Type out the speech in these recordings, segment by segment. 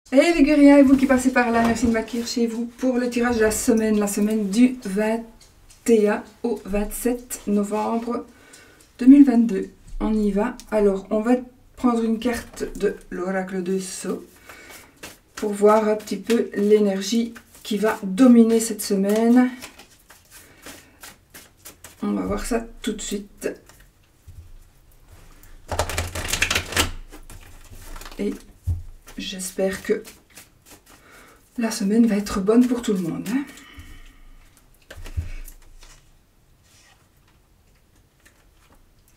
Hey les guerriers, vous qui passez par là, merci de m'accueillir chez vous pour le tirage de la semaine du 21 au 27 novembre 2022. On y va. Alors, on va prendre une carte de l'oracle de Sceaux pour voir un petit peu l'énergie qui va dominer cette semaine. On va voir ça tout de suite. Et j'espère que la semaine va être bonne pour tout le monde.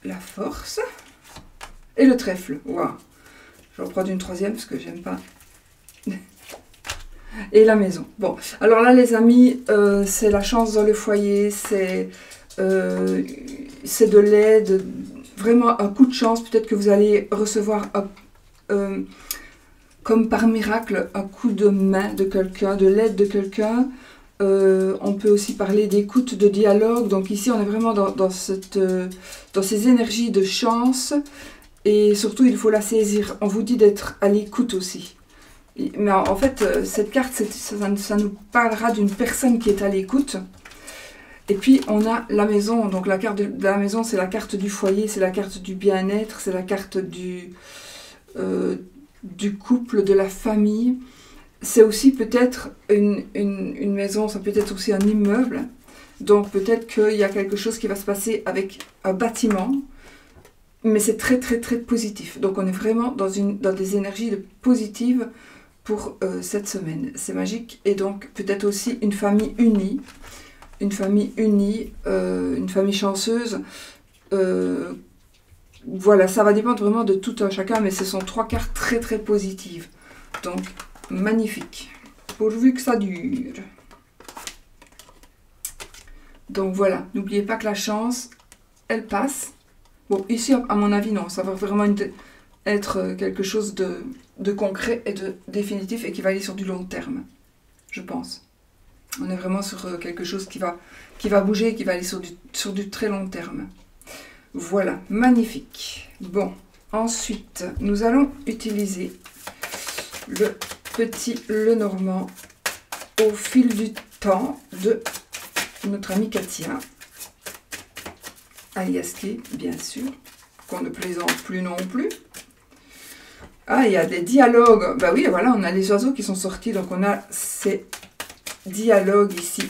La force et le trèfle. Waouh. Je vais en prendre une troisième parce que j'aime pas. Et la maison. Bon, alors là les amis, c'est la chance dans le foyer, c'est de l'aide, vraiment un coup de chance. Peut-être que vous allez recevoir comme par miracle un coup de main de quelqu'un, de l'aide de quelqu'un. On peut aussi parler d'écoute, de dialogue. Donc ici on est vraiment dans ces énergies de chance. Et surtout il faut la saisir. On vous dit d'être à l'écoute aussi. Mais en fait, cette carte, ça nous parlera d'une personne qui est à l'écoute. Et puis, on a la maison. Donc, la carte de la maison, c'est la carte du foyer, c'est la carte du bien-être, c'est la carte du couple, de la famille. C'est aussi peut-être une maison, ça peut être aussi un immeuble. Donc, peut-être qu'il y a quelque chose qui va se passer avec un bâtiment. Mais c'est très, très, très positif. Donc, on est vraiment dans des énergies positives pour cette semaine. C'est magique. Et donc, peut-être aussi une famille unie. Une famille unie, une famille chanceuse. Voilà, ça va dépendre vraiment de tout un chacun, mais ce sont trois cartes très, très positives. Donc, magnifique. Pourvu que ça dure. Donc, voilà. N'oubliez pas que la chance, elle passe. Bon, ici, à mon avis, non. Ça va vraiment être quelque chose de concret et de définitif et qui va aller sur du long terme, je pense. On est vraiment sur quelque chose qui va bouger, qui va aller sur du très long terme. Voilà, magnifique. Bon, ensuite, nous allons utiliser le petit Lenormand au fil du temps de notre amie Katia, alias Kay, bien sûr, qu'on ne plaisante plus non plus. Ah, il y a des dialogues. Bah oui, voilà, on a les oiseaux qui sont sortis. Donc, on a ces dialogues ici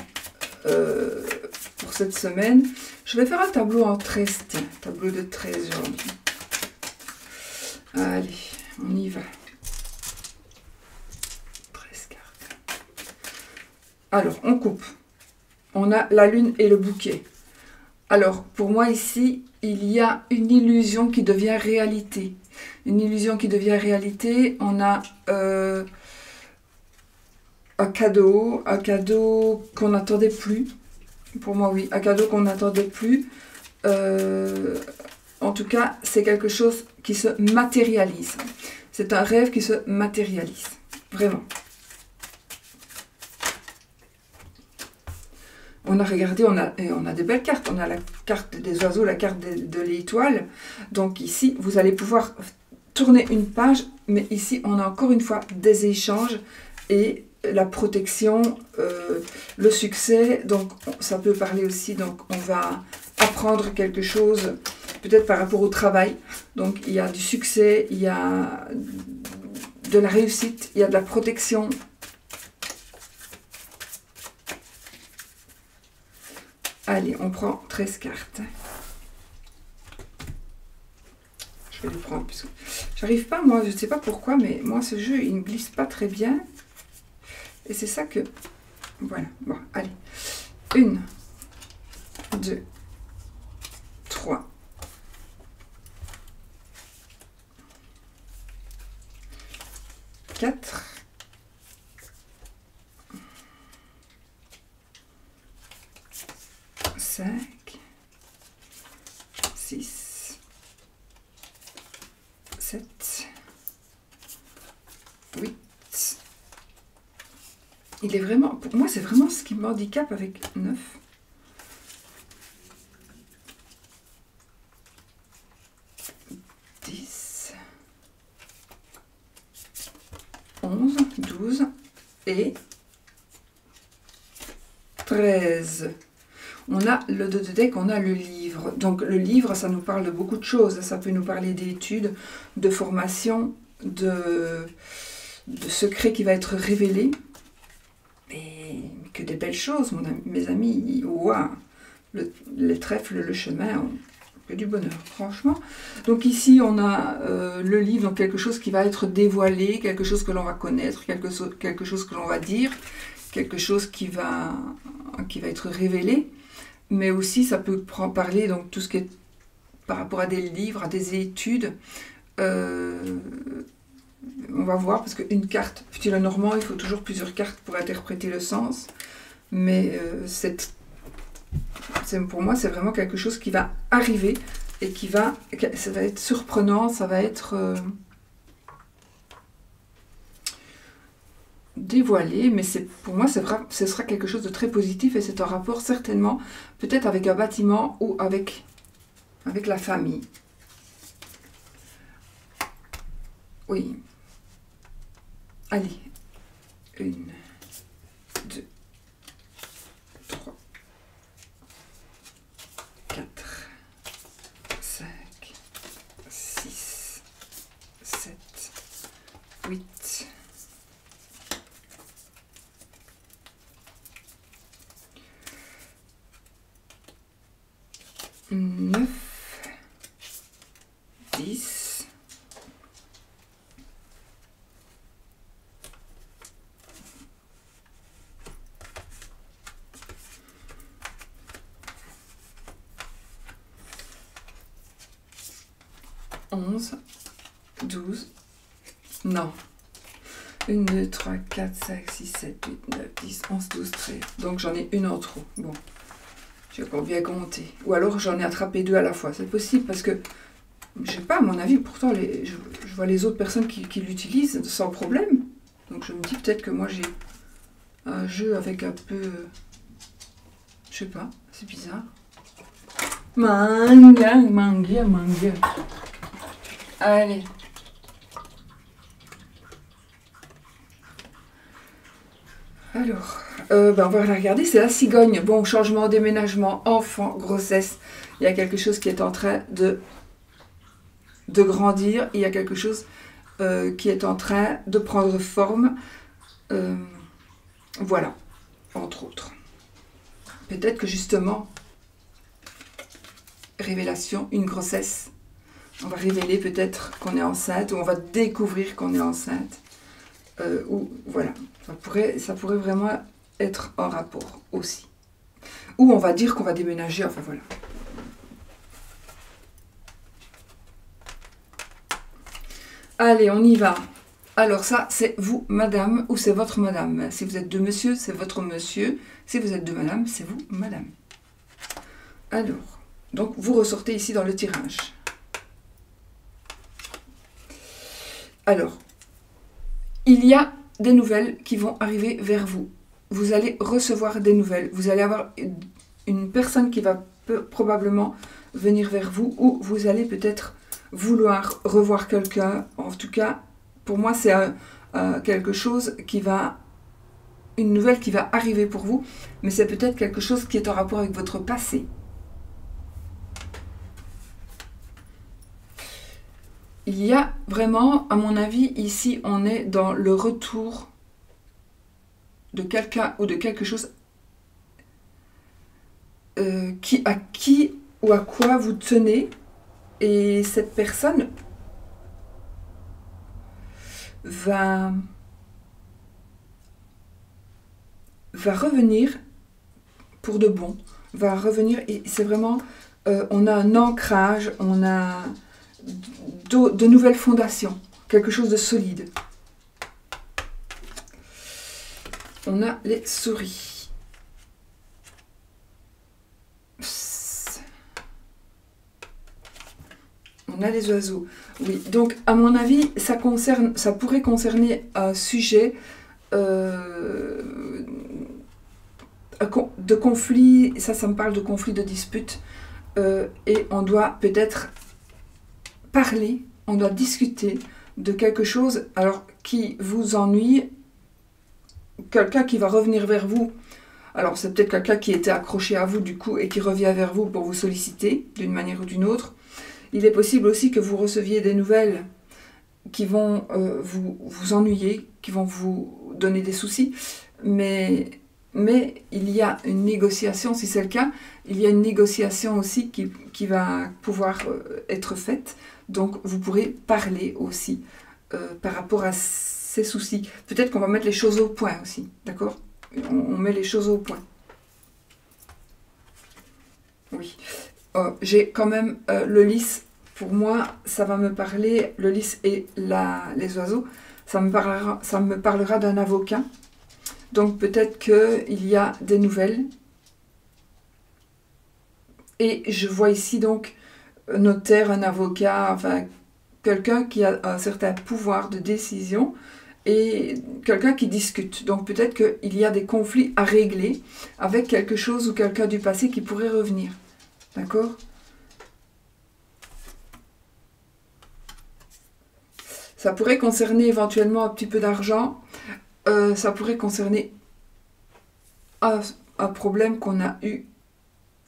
pour cette semaine. Je vais faire un tableau en 13. Tiens, tableau de 13 aujourd'hui. Allez, on y va. 13 cartes. Alors, on coupe. On a la lune et le bouquet. Alors, pour moi ici, il y a une illusion qui devient réalité. Une illusion qui devient réalité. On a un cadeau qu'on n'attendait plus. Pour moi, oui, un cadeau qu'on n'attendait plus. En tout cas, c'est quelque chose qui se matérialise. C'est un rêve qui se matérialise. Vraiment. On a regardé, on a des belles cartes. On a la carte des oiseaux, la carte de l'étoile. Donc ici, vous allez pouvoir tourner une page. Mais ici, on a encore une fois des échanges et la protection, le succès. Donc, ça peut parler aussi. Donc, on va apprendre quelque chose, peut-être par rapport au travail. Donc, il y a du succès, il y a de la réussite, il y a de la protection. Allez, on prend 13 cartes. Je vais les prendre puisque j'arrive pas, moi, je ne sais pas pourquoi, mais moi, ce jeu, il ne glisse pas très bien. Et c'est ça que... Voilà, bon, allez. 1, 2, 3. 4. 5. 6. 7. 8. Il est vraiment, pour moi, c'est vraiment ce qui m'handicape avec 9. 10. 11. 12 et 13. On a le dos de deck, on a le livre. Donc le livre, ça nous parle de beaucoup de choses. Ça peut nous parler d'études, de formation, de secrets qui va être révélé. Et que des belles choses, mes amis. Waouh, les trèfles, le chemin, que du bonheur, franchement. Donc ici, on a le livre, donc quelque chose qui va être dévoilé, quelque chose que l'on va connaître, quelque chose que l'on va dire, quelque chose qui va être révélé. Mais aussi, ça peut parler, donc tout ce qui est par rapport à des livres, à des études. On va voir, parce qu'une carte, petit Lenormand, il faut toujours plusieurs cartes pour interpréter le sens. Mais pour moi, c'est vraiment quelque chose qui va arriver et ça va être surprenant, ça va être dévoilé. Mais pour moi, ce sera quelque chose de très positif et c'est un rapport certainement, peut-être avec un bâtiment ou avec la famille. Oui. Allez, 1, 2, 3, 4, 5, 6, 7, 8, 9, 10, 11, 12, non. 1, 2, 3, 4, 5, 6, 7, 8, 9, 10, 11, 12, 13. Donc j'en ai une en trop. Bon, j'ai encore bien compté. Ou alors j'en ai attrapé 2 à la fois. C'est possible parce que, je sais pas, à mon avis, pourtant je vois les autres personnes qui l'utilisent sans problème. Donc je me dis peut-être que moi j'ai un jeu avec un peu... je sais pas, c'est bizarre. Manga. Allez. Alors, on va la regarder, c'est la cigogne. Bon, changement, déménagement, enfant, grossesse. Il y a quelque chose qui est en train de grandir. Il y a quelque chose qui est en train de prendre forme. Voilà, entre autres. Peut-être que justement, révélation, une grossesse. On va révéler peut-être qu'on est enceinte, ou on va découvrir qu'on est enceinte. Ou voilà, ça pourrait vraiment être en rapport aussi. Ou on va dire qu'on va déménager, enfin voilà. Allez, on y va. Alors ça, c'est vous, madame, ou c'est votre madame. Si vous êtes de monsieur, c'est votre monsieur. Si vous êtes de madame, c'est vous, madame. Alors, donc vous ressortez ici dans le tirage. Alors, il y a des nouvelles qui vont arriver vers vous. Vous allez recevoir des nouvelles. Vous allez avoir une personne qui va probablement venir vers vous, ou vous allez peut-être vouloir revoir quelqu'un. En tout cas, pour moi, c'est quelque chose qui va... une nouvelle qui va arriver pour vous, mais c'est peut-être quelque chose qui est en rapport avec votre passé. Il y a vraiment, à mon avis, ici, on est dans le retour de quelqu'un ou de quelque chose à qui ou à quoi vous tenez. Et cette personne va revenir pour de bon. Va revenir, et c'est vraiment, on a un ancrage, on a de nouvelles fondations, quelque chose de solide. On a les souris. On a les oiseaux. Oui, donc à mon avis, ça pourrait concerner un sujet de conflit. Ça me parle de conflit, de dispute. Et on doit peut-être parler, on doit discuter de quelque chose. Alors, qui vous ennuie, quelqu'un qui va revenir vers vous. Alors c'est peut-être quelqu'un qui était accroché à vous du coup et qui revient vers vous pour vous solliciter d'une manière ou d'une autre. Il est possible aussi que vous receviez des nouvelles qui vont vous ennuyer, qui vont vous donner des soucis, mais il y a une négociation, si c'est le cas, il y a une négociation aussi qui va pouvoir être faite, donc vous pourrez parler aussi par rapport à ces soucis. Peut-être qu'on va mettre les choses au point aussi, d'accord ? On met les choses au point. Oui. J'ai quand même le lys. Pour moi, ça va me parler, le lys et les oiseaux, ça me parlera d'un avocat. Donc peut-être qu'il y a des nouvelles. Et je vois ici donc un notaire, un avocat, enfin quelqu'un qui a un certain pouvoir de décision et quelqu'un qui discute. Donc peut-être qu'il y a des conflits à régler avec quelque chose ou quelqu'un du passé qui pourrait revenir. D'accord ? Ça pourrait concerner éventuellement un petit peu d'argent. Ça pourrait concerner un problème qu'on a eu,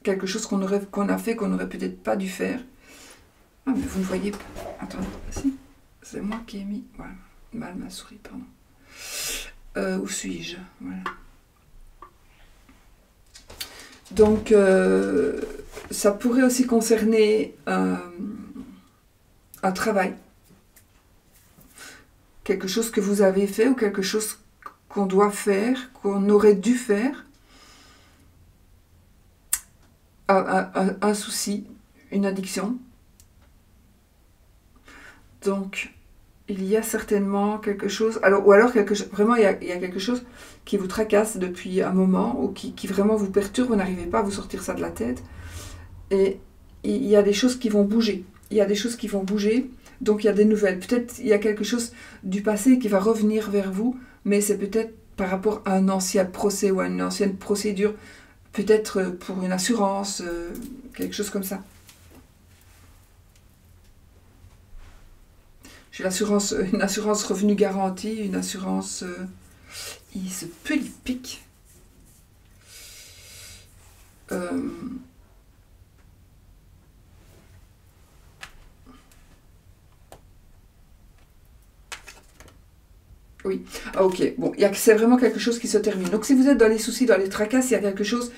quelque chose qu'on a fait qu'on n'aurait peut-être pas dû faire. Ah, mais vous ne voyez pas. Attendez, si. C'est moi qui ai mis... Voilà, mal ma souris, pardon. Où suis-je? Voilà. Donc, ça pourrait aussi concerner un travail. Quelque chose que vous avez fait ou quelque chose qu'on doit faire, qu'on aurait dû faire. Un souci, une addiction. Donc, il y a certainement quelque chose... ou alors, vraiment, il y a quelque chose qui vous tracasse depuis un moment ou qui vraiment vous perturbe, vous n'arrivez pas à vous sortir ça de la tête. Et il y a des choses qui vont bouger. Il y a des choses qui vont bouger, donc il y a des nouvelles. Peut-être il y a quelque chose du passé qui va revenir vers vous, mais c'est peut-être par rapport à un ancien procès ou à une ancienne procédure, peut-être pour une assurance, quelque chose comme ça. J'ai une assurance revenu garantie, une assurance... il se peut les pique. Oui, ah, ok, bon, c'est vraiment quelque chose qui se termine. Donc si vous êtes dans les soucis, dans les tracasses, il y a quelque chose,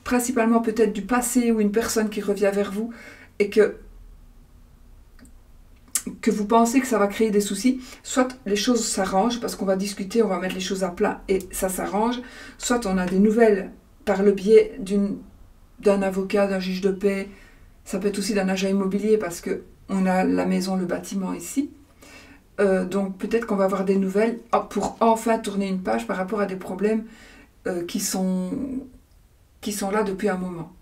principalement peut-être du passé ou une personne qui revient vers vous et que vous pensez que ça va créer des soucis, soit les choses s'arrangent parce qu'on va discuter, on va mettre les choses à plat et ça s'arrange, soit on a des nouvelles par le biais d'un avocat, d'un juge de paix, ça peut être aussi d'un agent immobilier parce qu'on a la maison, le bâtiment ici. Donc peut-être qu'on va avoir des nouvelles pour enfin tourner une page par rapport à des problèmes qui sont là depuis un moment.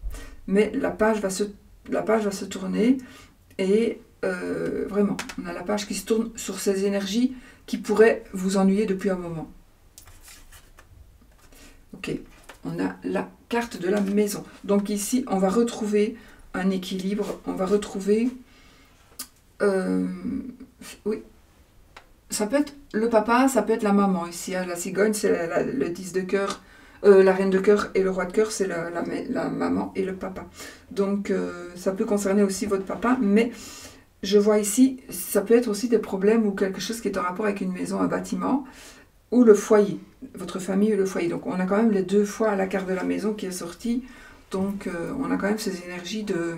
Mais la page va se tourner et vraiment, on a la page qui se tourne sur ces énergies qui pourraient vous ennuyer depuis un moment. Ok, on a la carte de la maison. Donc ici, on va retrouver un équilibre, on va retrouver... oui. Ça peut être le papa, ça peut être la maman. Ici, la cigogne, c'est le 10 de cœur. La reine de cœur et le roi de cœur, c'est la maman et le papa. Donc, ça peut concerner aussi votre papa. Mais je vois ici, ça peut être aussi des problèmes ou quelque chose qui est en rapport avec une maison, un bâtiment. Ou le foyer, votre famille et le foyer. Donc, on a quand même les deux fois la carte de la maison qui est sortie. Donc, on a quand même ces énergies de...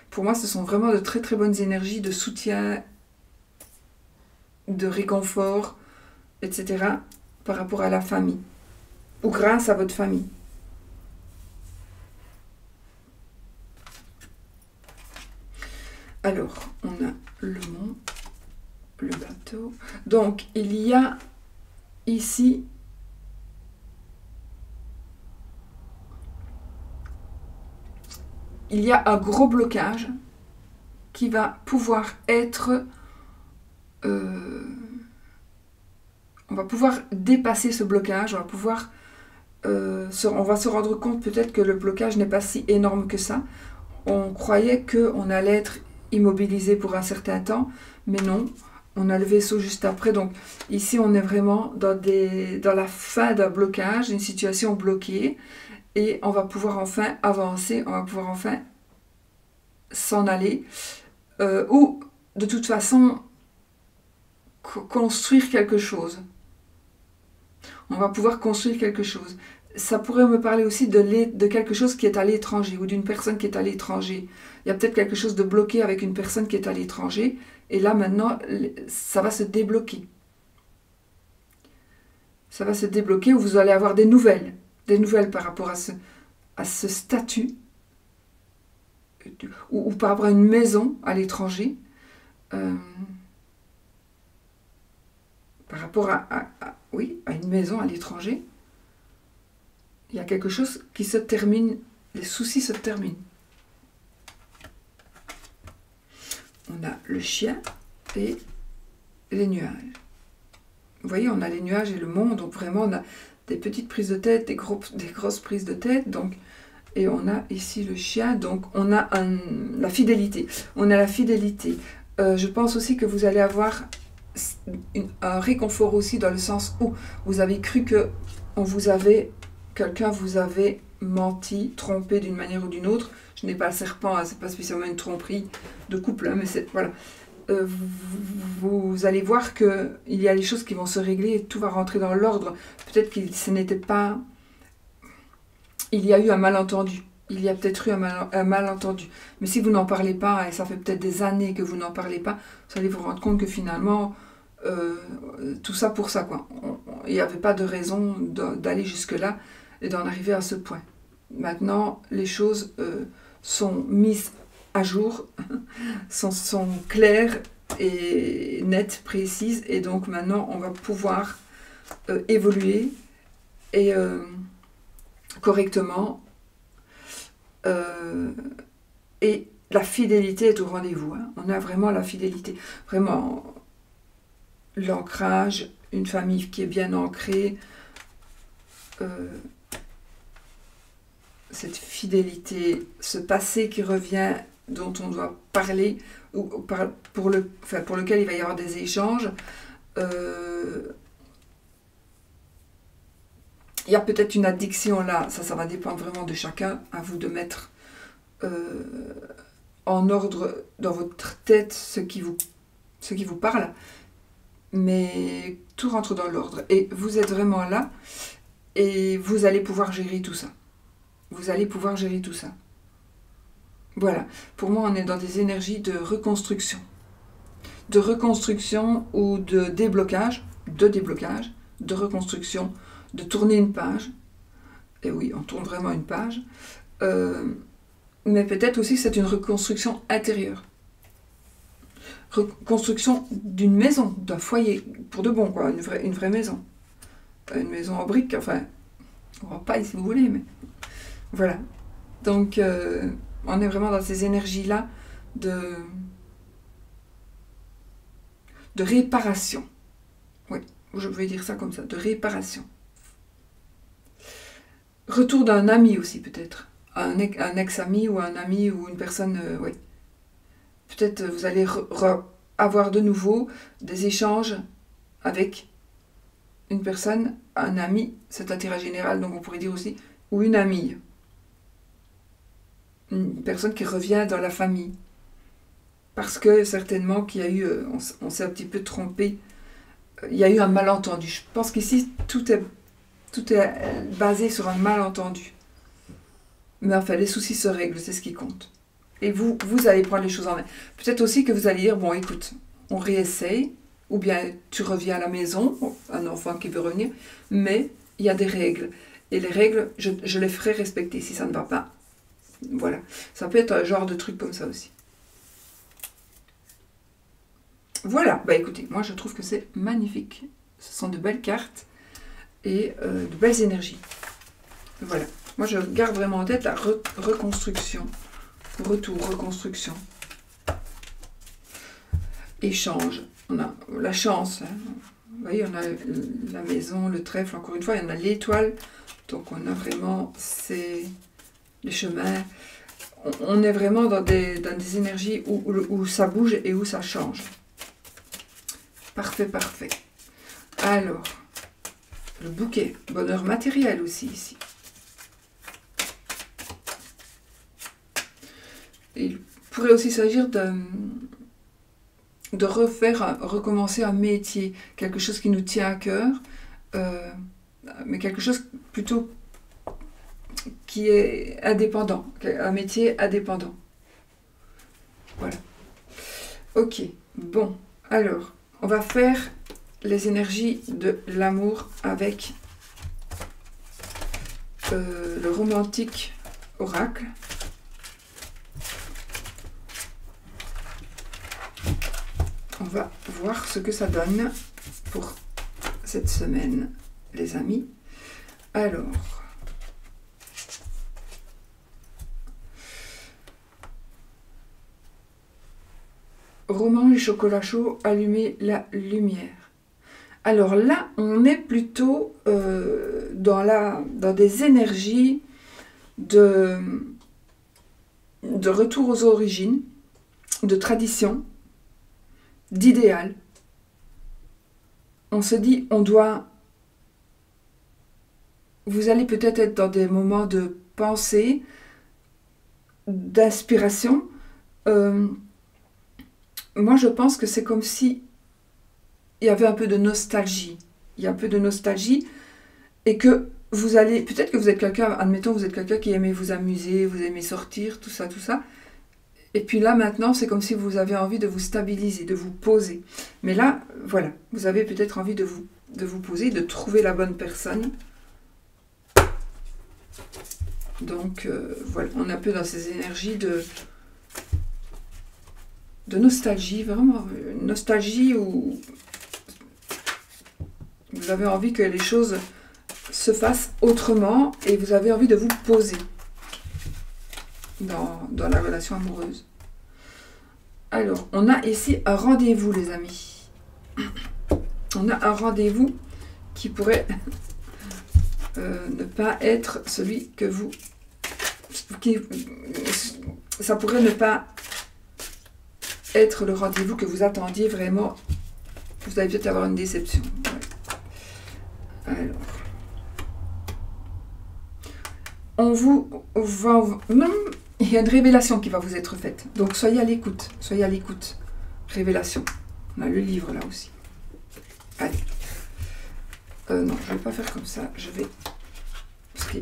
Pour moi, ce sont vraiment de très très bonnes énergies de soutien, de réconfort, etc. par rapport à la famille, ou grâce à votre famille. Alors, on a le mont, le bateau. Donc, il y a ici un gros blocage qui va pouvoir être... on va pouvoir dépasser ce blocage, on va se rendre compte peut-être que le blocage n'est pas si énorme que ça. On croyait qu'on allait être immobilisé pour un certain temps, mais non, on a le vaisseau juste après. Donc ici, on est vraiment dans la fin d'un blocage, une situation bloquée, et on va pouvoir enfin avancer, on va pouvoir enfin s'en aller, ou de toute façon construire quelque chose. On va pouvoir construire quelque chose. Ça pourrait me parler aussi de quelque chose qui est à l'étranger, ou d'une personne qui est à l'étranger. Il y a peut-être quelque chose de bloqué avec une personne qui est à l'étranger, et là maintenant, ça va se débloquer. Ça va se débloquer, où vous allez avoir des nouvelles par rapport à ce statut, ou par rapport à une maison à l'étranger, par rapport oui, à une maison à l'étranger. Il y a quelque chose qui se termine, les soucis se terminent. On a le chien et les nuages. Vous voyez, on a les nuages et le monde, donc vraiment on a des petites prises de tête, des grosses prises de tête, donc, et on a ici le chien, donc on a la fidélité. On a la fidélité. Je pense aussi que vous allez avoir un réconfort aussi dans le sens où vous avez cru que quelqu'un vous avait menti, trompé d'une manière ou d'une autre. Je n'ai pas le serpent, hein, c'est pas spécialement une tromperie de couple, hein, mais c'est voilà. Vous allez voir que il y a des choses qui vont se régler et tout va rentrer dans l'ordre. Peut-être que ce n'était pas. Il y a eu un malentendu. Il y a peut-être eu un malentendu. Mais si vous n'en parlez pas, et ça fait peut-être des années que vous n'en parlez pas, vous allez vous rendre compte que finalement, tout ça pour ça, quoi. Il n'y avait pas de raison d'aller jusque-là et d'en arriver à ce point. Maintenant, les choses sont mises à jour, sont claires et nettes, précises, et donc maintenant, on va pouvoir évoluer et correctement. Et la fidélité est au rendez-vous. Hein. On a vraiment la fidélité. Vraiment, l'ancrage, une famille qui est bien ancrée, cette fidélité, ce passé qui revient, dont on doit parler, ou pour lequel il va y avoir des échanges. Il y a peut-être une addiction là, ça va dépendre vraiment de chacun, à vous de mettre en ordre dans votre tête ce qui vous parle, mais tout rentre dans l'ordre. Et vous êtes vraiment là, et vous allez pouvoir gérer tout ça. Vous allez pouvoir gérer tout ça. Voilà, pour moi on est dans des énergies de reconstruction. De reconstruction ou de déblocage, de reconstruction, de tourner une page. Et oui, on tourne vraiment une page. Mais peut-être aussi que c'est une reconstruction intérieure. Reconstruction d'une maison, d'un foyer, pour de bon, quoi, une vraie maison. Une maison en briques, enfin, en paille si vous voulez, mais voilà. Donc, on est vraiment dans ces énergies-là de réparation. Oui, je vais dire ça comme ça, de réparation. Retour d'un ami aussi, peut-être. Un ex-ami ou un ami ou une personne, oui. Peut-être vous allez avoir de nouveau des échanges avec une personne, un ami, c'est un tirage général, donc on pourrait dire aussi, ou une amie. Une personne qui revient dans la famille. Parce que certainement qu'il y a eu, on s'est un petit peu trompé, il y a eu un malentendu. Je pense qu'ici, tout est basé sur un malentendu. Mais enfin, les soucis se règlent, c'est ce qui compte. Et vous allez prendre les choses en main. Peut-être aussi que vous allez dire, bon, écoute, on réessaye, ou bien tu reviens à la maison, un enfant qui veut revenir, mais il y a des règles. Et les règles, je les ferai respecter si ça ne va pas. Voilà. Ça peut être un genre de truc comme ça aussi. Voilà. Bah écoutez, moi je trouve que c'est magnifique. Ce sont de belles cartes et de belles énergies. Voilà. Moi je garde vraiment en tête la reconstruction. Retour, reconstruction. Échange. On a la chance. Hein. Vous voyez, on a la maison, le trèfle, encore une fois, il y en a l'étoile. Donc on a vraiment les chemins. on est vraiment dans des énergies où ça bouge et où ça change. Parfait, parfait. Alors, le bouquet, bonheur matériel aussi ici. Il pourrait aussi s'agir de recommencer un métier, quelque chose qui nous tient à cœur, mais quelque chose plutôt qui est indépendant, un métier indépendant. Voilà. Ok, bon, alors, on va faire les énergies de l'amour avec le romantique oracle. On va voir ce que ça donne pour cette semaine, les amis. Alors, roman et chocolat chaud, allumer la lumière. Alors là, on est plutôt dans des énergies de retour aux origines, de tradition, d'idéal. On se dit, vous allez peut-être être dans des moments de pensée, d'inspiration. Moi, je pense que c'est comme si il y avait un peu de nostalgie. Il y a un peu de nostalgie et que vous allez... Peut-être que vous êtes quelqu'un, admettons, vous êtes quelqu'un qui aimait vous amuser, vous aimez sortir, tout ça, tout ça. Et puis là, maintenant, c'est comme si vous avez envie de vous stabiliser, de vous poser. Mais là, voilà, vous avez peut-être envie de vous poser, de trouver la bonne personne. Donc, voilà, on est un peu dans ces énergies de nostalgie, vraiment, une nostalgie où vous avez envie que les choses se fassent autrement et vous avez envie de vous poser dans la relation amoureuse. Alors, on a ici un rendez-vous, les amis. On a un rendez-vous qui pourrait ne pas être celui que vous... ça pourrait ne pas être le rendez-vous que vous attendiez vraiment. Vous allez peut-être avoir une déception. Ouais. Alors... il y a une révélation qui va vous être faite. Donc, soyez à l'écoute. Soyez à l'écoute. Révélation. On a le livre là aussi. Allez. Non, je ne vais pas faire comme ça. Je vais faire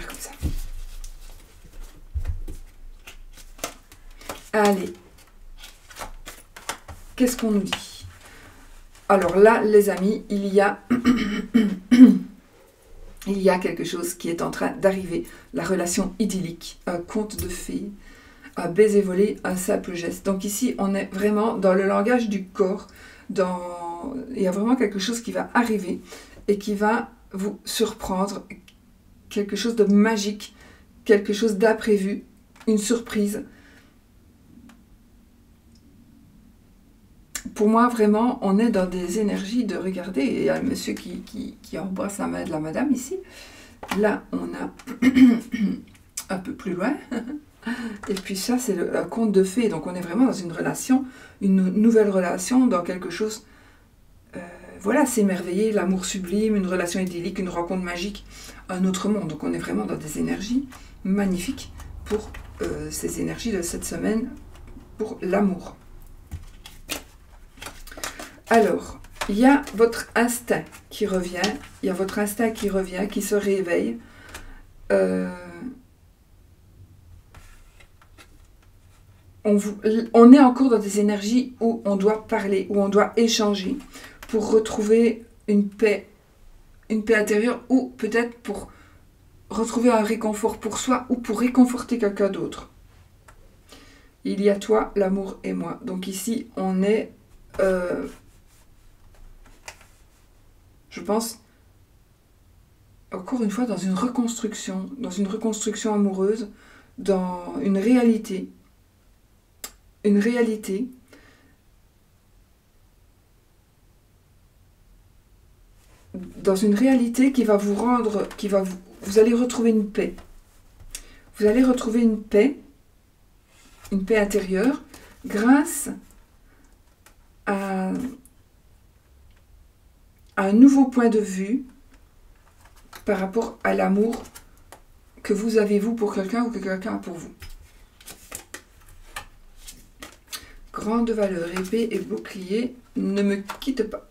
comme ça. Allez. Qu'est-ce qu'on nous dit? Alors là, les amis, il y a quelque chose qui est en train d'arriver. La relation idyllique, un conte de fées, un baiser volé, un simple geste. Donc ici, on est vraiment dans le langage du corps. Il y a vraiment quelque chose qui va arriver et qui va vous surprendre. Quelque chose de magique, quelque chose d'imprévu, une surprise. Pour moi, vraiment, on est dans des énergies de regarder. Et il y a le monsieur qui embrasse la main de la madame ici. Là, on a un peu plus loin. Et puis ça, c'est un conte de fées. Donc, on est vraiment dans une relation, une nouvelle relation, dans quelque chose... voilà, s'émerveiller, l'amour sublime, une relation idyllique, une rencontre magique, un autre monde. Donc, on est vraiment dans des énergies magnifiques pour ces énergies de cette semaine, pour l'amour. Alors, il y a votre instinct qui revient, qui se réveille. On est encore dans des énergies où on doit parler, où on doit échanger pour retrouver une paix intérieure ou peut-être pour retrouver un réconfort pour soi ou pour réconforter quelqu'un d'autre. Il y a toi, l'amour et moi. Donc ici, on est... je pense, encore une fois, dans une reconstruction amoureuse, dans une réalité qui va vous rendre, vous allez retrouver une paix. vous allez retrouver une paix intérieure, grâce à un nouveau point de vue par rapport à l'amour que vous avez vous pour quelqu'un ou que quelqu'un a pour vous. Grande valeur, épée et bouclier, ne me quitte pas.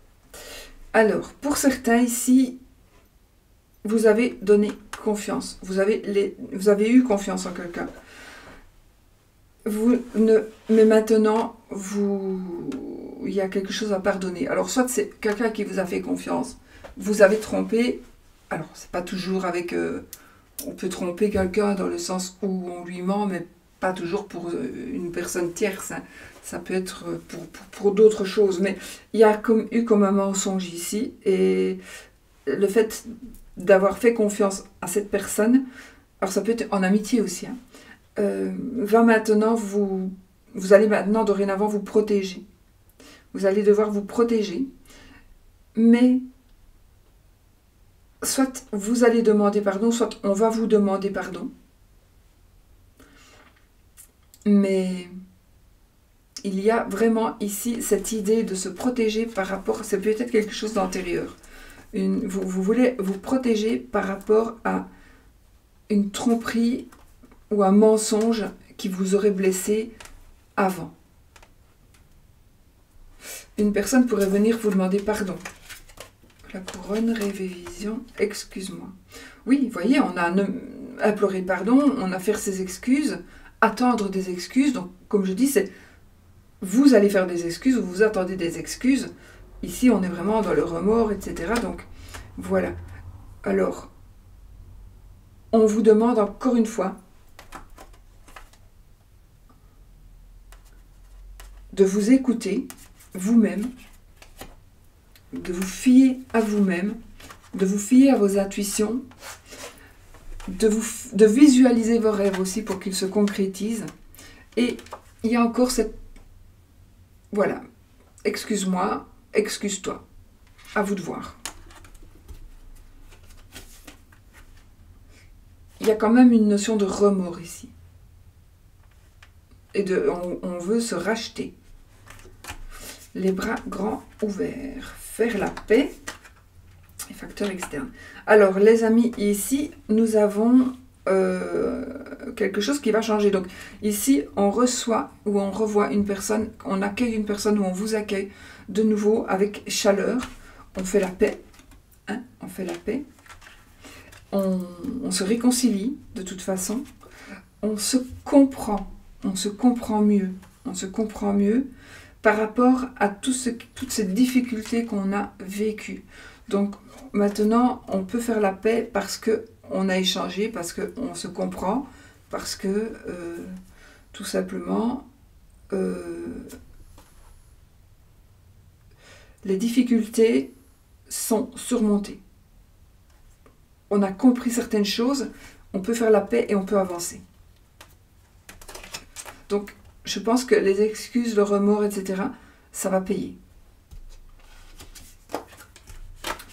Alors, pour certains ici, vous avez donné confiance. Vous avez eu confiance en quelqu'un. Mais maintenant, il y a quelque chose à pardonner. Alors, soit c'est quelqu'un qui vous a fait confiance, vous avez trompé. Alors, c'est pas toujours avec... on peut tromper quelqu'un dans le sens où on lui ment, mais pas toujours pour une personne tierce. Hein. Ça peut être pour d'autres choses. Mais il y a eu comme un mensonge ici. Et le fait d'avoir fait confiance à cette personne, alors ça peut être en amitié aussi, hein, va maintenant vous allez maintenant dorénavant vous protéger. Vous allez devoir vous protéger. Mais soit vous allez demander pardon, soit on va vous demander pardon. Mais il y a vraiment ici cette idée de se protéger par rapport, c'est peut-être quelque chose d'antérieur. Vous voulez vous protéger par rapport à une tromperie ou un mensonge qui vous aurait blessé avant. Une personne pourrait venir vous demander pardon. La couronne, révision, excuse-moi. Oui, vous voyez, on a imploré pardon, on a fait ses excuses, attendre des excuses. Donc, comme je dis, c'est vous allez faire des excuses ou vous attendez des excuses. Ici, on est vraiment dans le remords, etc. Donc, voilà. Alors, on vous demande encore une fois de vous écouter vous-même, de vous fier à vous-même, de vous fier à vos intuitions, de visualiser vos rêves aussi pour qu'ils se concrétisent. Et il y a encore cette... Voilà. Excuse-moi, excuse-toi. À vous de voir. Il y a quand même une notion de remords ici. Et on veut se racheter. Les bras grands ouverts. Faire la paix. Et facteur externe. Alors, les amis, ici, nous avons quelque chose qui va changer. Donc, ici, on reçoit ou on revoit une personne, on accueille une personne ou on vous accueille de nouveau avec chaleur. On fait la paix. Hein, on fait la paix. On se réconcilie de toute façon. On se comprend. On se comprend mieux. On se comprend mieux par rapport à toutes ces difficultés qu'on a vécues. Donc maintenant, on peut faire la paix parce qu'on a échangé, parce qu'on se comprend, parce que tout simplement, les difficultés sont surmontées. On a compris certaines choses, on peut faire la paix et on peut avancer. Donc, je pense que les excuses, le remords, etc., ça va payer.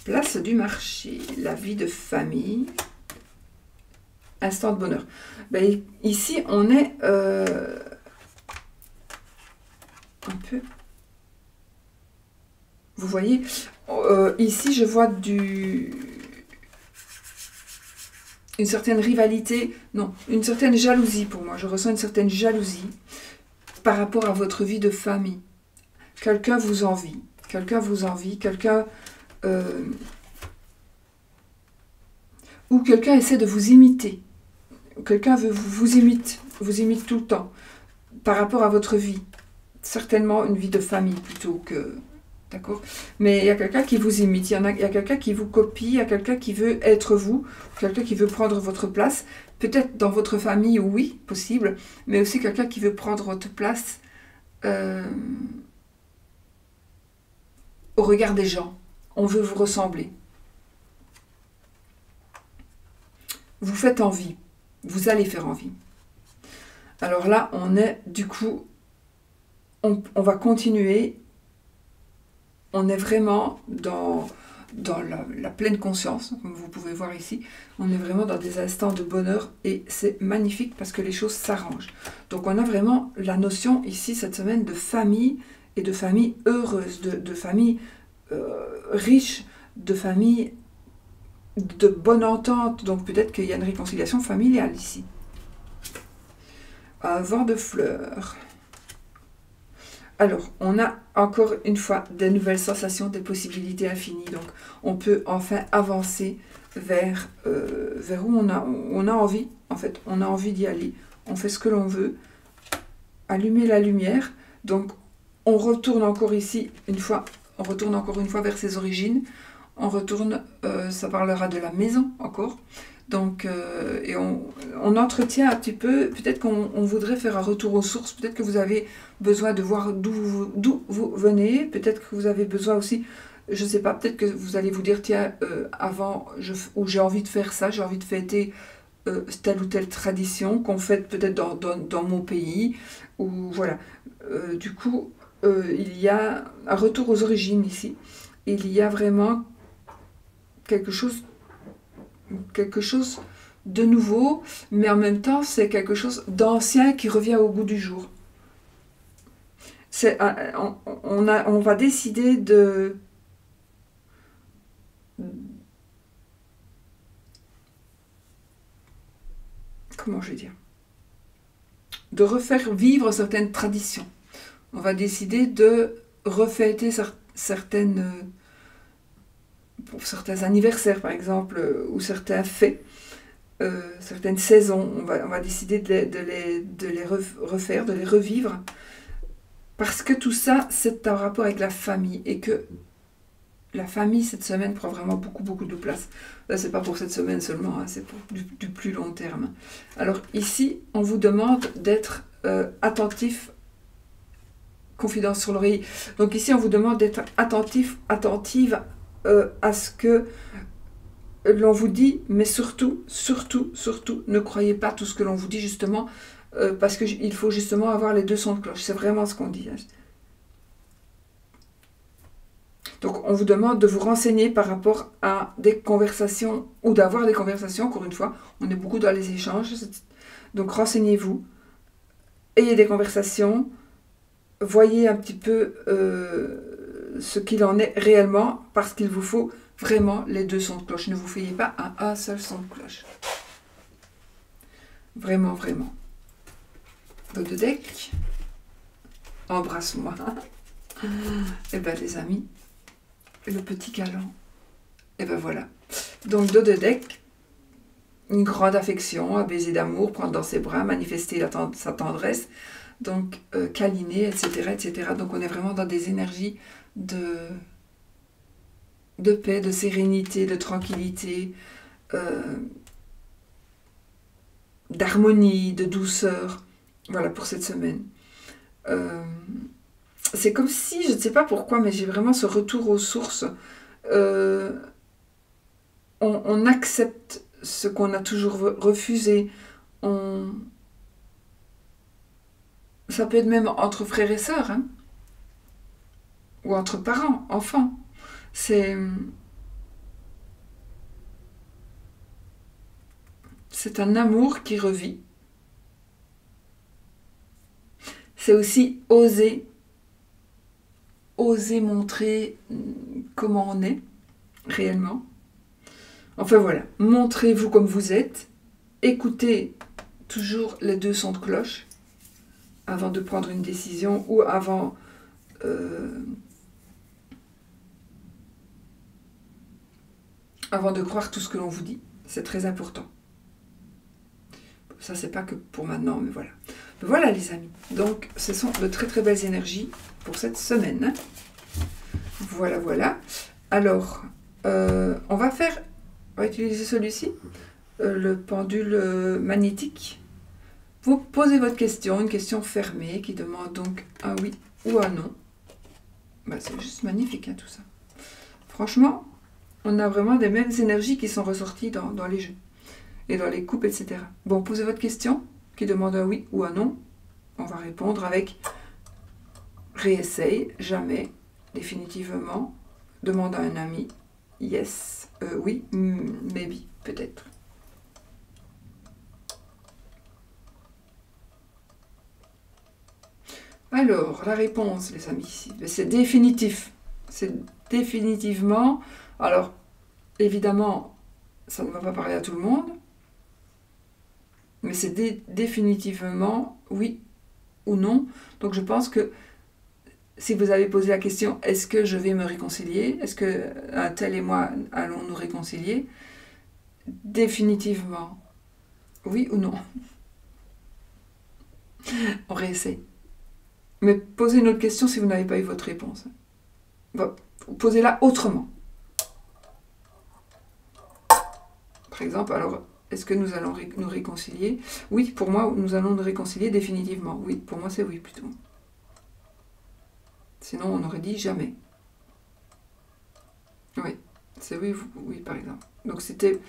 Place du marché, la vie de famille, instant de bonheur. Ben, ici, on est un peu... Vous voyez, ici, je vois une certaine rivalité, non, une certaine jalousie pour moi. Je ressens une certaine jalousie par rapport à votre vie de famille. Quelqu'un vous envie, quelqu'un ou quelqu'un essaie de vous imiter. Quelqu'un vous imite tout le temps par rapport à votre vie. Certainement une vie de famille plutôt que... D'accord? Mais il y a quelqu'un qui vous imite, il y a quelqu'un qui vous copie, il y a quelqu'un qui veut être vous, quelqu'un qui veut prendre votre place. Peut-être dans votre famille, oui, possible, mais aussi quelqu'un qui veut prendre votre place au regard des gens. On veut vous ressembler. Vous faites envie. Vous allez faire envie. Alors là, on est, du coup, on va continuer. On est vraiment dans dans la pleine conscience, comme vous pouvez voir ici. On est vraiment dans des instants de bonheur et c'est magnifique parce que les choses s'arrangent. Donc on a vraiment la notion ici cette semaine de famille et de famille heureuse, de famille riche, de famille de bonne entente. Donc peut-être qu'il y a une réconciliation familiale ici. Un vent de fleurs. Alors, on a encore une fois des nouvelles sensations, des possibilités infinies. Donc, on peut enfin avancer vers où on a envie. En fait, on a envie d'y aller. On fait ce que l'on veut. Allumer la lumière. Donc, on retourne encore ici, on retourne encore une fois vers ses origines. On retourne, ça parlera de la maison encore. Donc, et on entretient un petit peu, peut-être qu'on voudrait faire un retour aux sources, peut-être que vous avez besoin de voir d'où vous venez, peut-être que vous avez besoin aussi, je ne sais pas, peut-être que vous allez vous dire, tiens, avant, j'ai envie de faire ça, j'ai envie de fêter telle ou telle tradition qu'on fête peut-être dans mon pays, ou voilà. Du coup, il y a un retour aux origines ici, il y a vraiment quelque chose de nouveau, mais en même temps, c'est quelque chose d'ancien qui revient au goût du jour. On va décider de... Comment je vais dire? De refaire vivre certaines traditions. On va décider de refêter certaines... pour certains anniversaires, par exemple, ou certains faits, certaines saisons, on va décider de les refaire, de les revivre, parce que tout ça, c'est en rapport avec la famille, et que la famille, cette semaine, prend vraiment beaucoup de place. Là, c'est pas pour cette semaine seulement, hein, c'est pour du plus long terme. Alors ici, on vous demande d'être attentif, confidence sur l'oreille. Donc ici, on vous demande d'être attentive à ce que l'on vous dit, mais surtout, ne croyez pas tout ce que l'on vous dit, justement, parce qu'il faut justement avoir les deux sons de cloche. C'est vraiment ce qu'on dit. Hein. Donc, on vous demande de vous renseigner par rapport à des conversations, ou d'avoir des conversations, encore une fois. On est beaucoup dans les échanges. Donc, renseignez-vous. Ayez des conversations. Voyez un petit peu ce qu'il en est réellement, parce qu'il vous faut vraiment les deux sons de cloche. Ne vous fiez pas à un seul son de cloche. Vraiment. Dos de deck. Embrasse-moi. Et bien les amis, le petit galant. Et ben voilà. Donc dos de deck, une grande affection, un baiser d'amour, prendre dans ses bras, manifester sa tendresse, donc câliner, etc. Donc on est vraiment dans des énergies de paix, de sérénité, de tranquillité, d'harmonie, de douceur. Voilà pour cette semaine. C'est comme si, je ne sais pas pourquoi, mais j'ai vraiment ce retour aux sources. On accepte ce qu'on a toujours refusé. Ça peut être même entre frères et sœurs, hein, ou entre parents, enfants. C'est un amour qui revit. C'est aussi oser montrer comment on est réellement. Enfin voilà, montrez-vous comme vous êtes. Écoutez toujours les deux sons de cloche avant de prendre une décision ou avant de croire tout ce que l'on vous dit. C'est très important. Ça, c'est pas que pour maintenant, mais voilà. Mais voilà, les amis. Donc, ce sont de très belles énergies pour cette semaine. Voilà. Alors, on va utiliser celui-ci, le pendule magnétique. Vous posez votre question, une question fermée qui demande donc un oui ou un non. Bah, c'est juste magnifique, hein, tout ça. Franchement, on a vraiment des mêmes énergies qui sont ressorties dans les jeux et dans les coupes, etc. Bon, posez votre question qui demande un oui ou un non. On va répondre avec réessaye, jamais, définitivement, demande à un ami, Yes. Oui. Maybe. Peut-être. Alors, la réponse, les amis, c'est définitif. C'est définitivement... Alors, évidemment, ça ne va pas parler à tout le monde, mais c'est définitivement oui ou non. Donc, je pense que si vous avez posé la question, est-ce que je vais me réconcilier? Est-ce que un tel et moi allons nous réconcilier? Définitivement, oui ou non? On réessaye. Mais posez une autre question si vous n'avez pas eu votre réponse. Bon, posez-la autrement. Par exemple, alors, est-ce que nous allons nous réconcilier? Oui, pour moi, nous allons nous réconcilier définitivement. Oui, pour moi, c'est oui plutôt. Sinon, on aurait dit jamais. Oui, c'est oui, oui, par exemple. Donc, c'était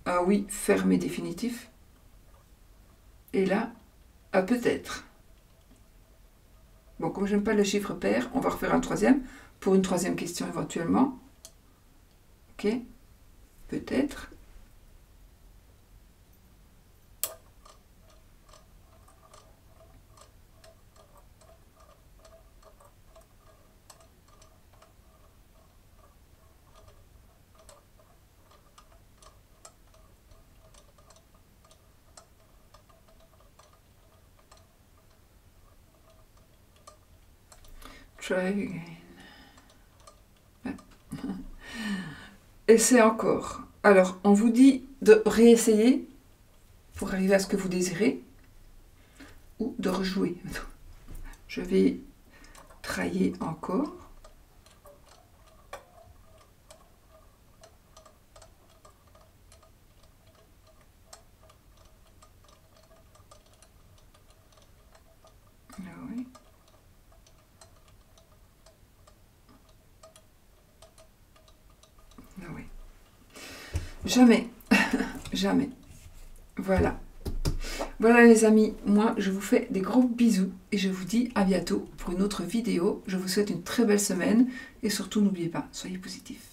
un oui fermé définitif. Et là, un peut-être. Bon, comme je n'aime pas le chiffre pair, on va refaire un troisième, pour une troisième question éventuellement. Ok, peut-être. Try again. Essayez encore. Alors, on vous dit de réessayer pour arriver à ce que vous désirez ou de rejouer. Je vais trahir encore. Oui. Oui. Jamais. Jamais. Voilà. Voilà les amis, moi je vous fais des gros bisous et je vous dis à bientôt pour une autre vidéo. Je vous souhaite une très belle semaine et surtout n'oubliez pas, soyez positifs.